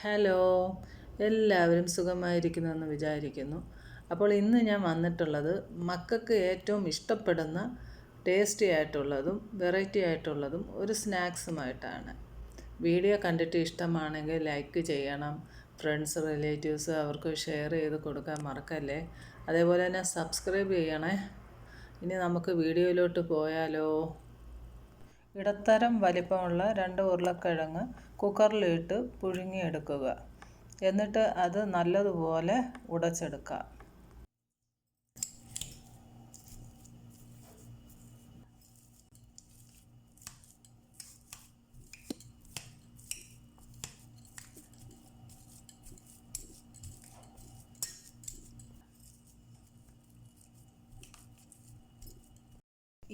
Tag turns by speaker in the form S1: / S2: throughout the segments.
S1: Hello, എല്ലാവരും സുഖമായിരിക്കുന്നുവെന്ന് വിചാരിക്കുന്നു. അപ്പോൾ ഇന്ന് ഞാൻ വന്നിട്ടുള്ളത് മക്കൾക്ക് ഏറ്റവും ഇഷ്ടപ്പെടുന്ന ടേസ്റ്റി ആയിട്ടുള്ളതും വെറൈറ്റി ആയിട്ടുള്ളതും ഒരു സ്നാക്സുമായിട്ടാണ്. വീഡിയോ കണ്ടിട്ട് ഇഷ്ടമാണെങ്കിൽ ലൈക്ക് ചെയ്യണം. ഫ്രണ്ട്സ് റിലേറ്റീവ്സ് അവർക്ക് ഷെയർ ചെയ്ത് കൊടുക്കാൻ മറക്കല്ലേ. അതേപോലെ തന്നെ സബ്സ്ക്രൈബ് ചെയ്യണേ. ഇനി നമുക്ക് വീഡിയോയിലോട്ട് പോയാലോ. ഇടത്തരം വലിപ്പമുള്ള 2 ഉരുളക്കിഴങ്ങ് കുക്കറിലിട്ട് പുഴുങ്ങിയെടുക്കുക. എന്നിട്ട് അത് നല്ലതുപോലെ ഉടച്ചെടുക്കുക.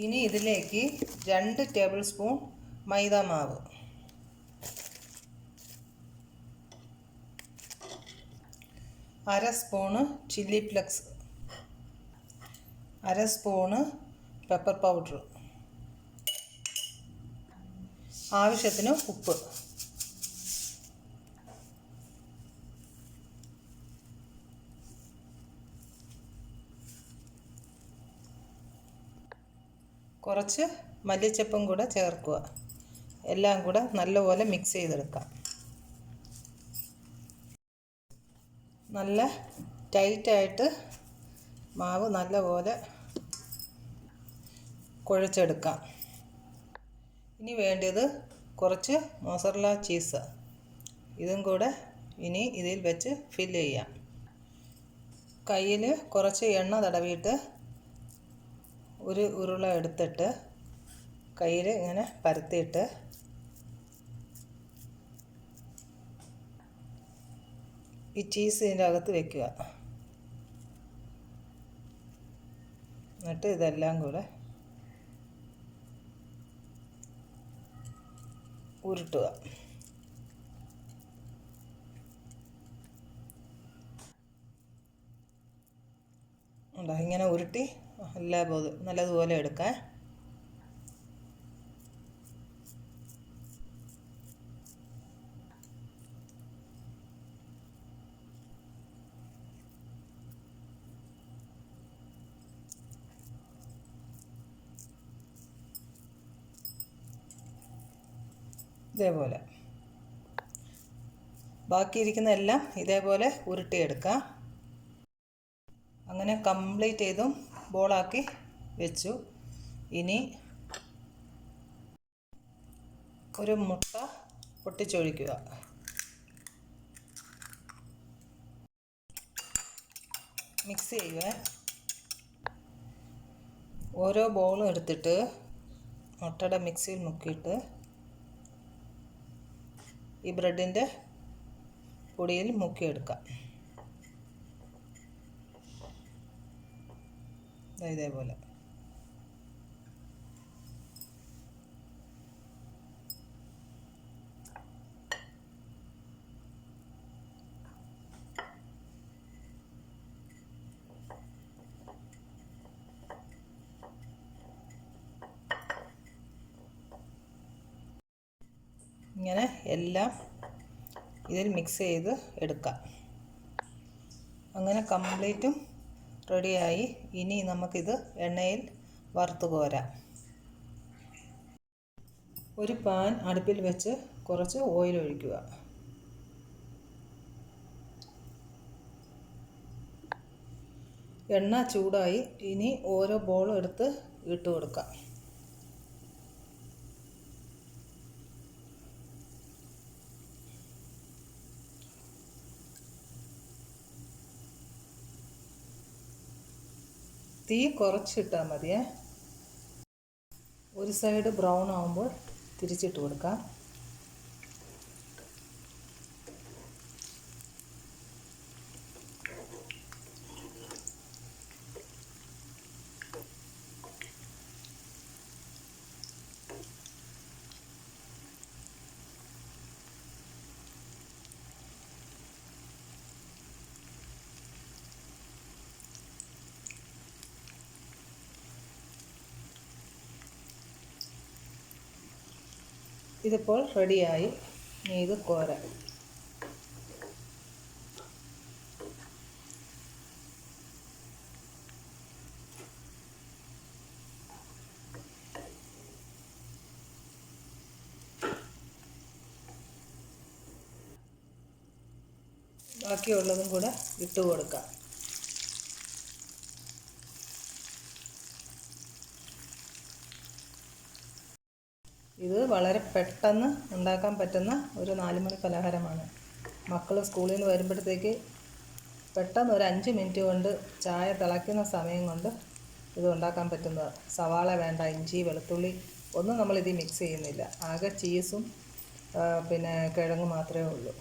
S1: ഇനി ഇതിലേക്ക് 2 ടേബിൾ സ്പൂൺ മൈദാമാവ്, 1/2 spoon chilli flakes, 1/2 spoon pepper powder, ആവശ്യത്തിന് ഉപ്പ്. കുറച്ച് മല്ലിച്ചപ്പും കൂടെ ചേർക്കുക. എല്ലാം കൂടെ നല്ലപോലെ മിക്സ് ചെയ്തെടുക്കാം. നല്ല ടൈറ്റായിട്ട് മാവ് നല്ലപോലെ കുഴച്ചെടുക്കാം. ഇനി വേണ്ടത് കുറച്ച് മോസറല്ല ചീസ്. ഇതും കൂടെ ഇനി ഇതിൽ വെച്ച് ഫില്ല് ചെയ്യാം. കയ്യിൽ കുറച്ച് എണ്ണ തടവിയിട്ട് ഒരു ഉരുള എടുത്തിട്ട് കയ്യിൽ ഇങ്ങനെ പരത്തിയിട്ട് ഈ ചീസ് ഇതിൻ്റെ അകത്ത് വയ്ക്കുക. എന്നിട്ട് ഇതെല്ലാം കൂടെ ഉരുട്ടുക. ഇങ്ങനെ ഉരുട്ടി നല്ലതുപോലെ എടുക്കാം. ഇതേപോലെ ബാക്കിയിരിക്കുന്ന എല്ലാം ഇതേപോലെ ഉരുട്ടിയെടുക്കാം. അങ്ങനെ കംപ്ലീറ്റ് ചെയ്തും ബോളാക്കി വെച്ചു. ഇനി ഒരു മുട്ട പൊട്ടിച്ചൊഴിക്കുക. മിക്സ് ചെയ്യുക. ഓരോ ബോളും എടുത്തിട്ട് മുട്ടയുടെ മിക്സിയിൽ മുക്കിയിട്ട് ഈ ബ്രെഡിൻ്റെ പൊടിയിൽ മുക്കിയെടുക്കാം. ഇതേപോലെ ഇങ്ങനെ എല്ലാം ഇതിൽ മിക്സ് ചെയ്ത് എടുക്കാം. അങ്ങനെ കംപ്ലീറ്റും റെഡിയായി. ഇനി നമുക്കിത് എണ്ണയിൽ വറുത്ത് കോരാം. ഒരു പാൻ അടുപ്പിൽ വെച്ച് കുറച്ച് ഓയിൽ ഒഴിക്കുക. എണ്ണ ചൂടായി. ഇനി ഓരോ ബോളും എടുത്ത് ഇട്ട് കൊടുക്കാം. തീ കുറച്ചിട്ടാൽ മതിയേ. ഒരു സൈഡ് ബ്രൗൺ ആകുമ്പോൾ തിരിച്ചിട്ട് കൊടുക്കാം. ഇതിപ്പോൾ റെഡിയായി. ഇനി ഇത് കോരാം. ബാക്കിയുള്ളതും കൂടെ ഇട്ട് കൊടുക്കാം. ഇത് വളരെ പെട്ടെന്ന് ഉണ്ടാക്കാൻ പറ്റുന്ന ഒരു 4 മണി പലഹാരമാണ്. മക്കൾ സ്കൂളിൽ നിന്ന് വരുമ്പോഴത്തേക്ക് പെട്ടെന്ന് ഒരു 5 മിനിറ്റ് കൊണ്ട് ചായ തിളയ്ക്കുന്ന സമയം കൊണ്ട് ഇത് ഉണ്ടാക്കാൻ പറ്റുന്നത്. സവാള വേണ്ട, ഇഞ്ചി വെളുത്തുള്ളി ഒന്നും നമ്മളിതിൽ മിക്സ് ചെയ്യുന്നില്ല. ആകെ ചീസും പിന്നെ കിഴങ്ങ് മാത്രമേ ഉള്ളൂ.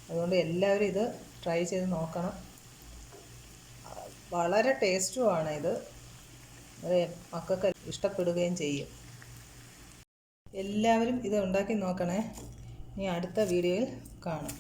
S1: അതുകൊണ്ട് എല്ലാവരും ഇത് ട്രൈ ചെയ്ത് നോക്കണം. വളരെ ടേസ്റ്റുമാണ് ഇത്. മക്കൾക്ക് ഇഷ്ടപ്പെടുകയും ചെയ്യും. എല്ലാവരും ഇത് ഉണ്ടാക്കി നോക്കണേ. ഇനി അടുത്ത വീഡിയോയിൽ കാണാം.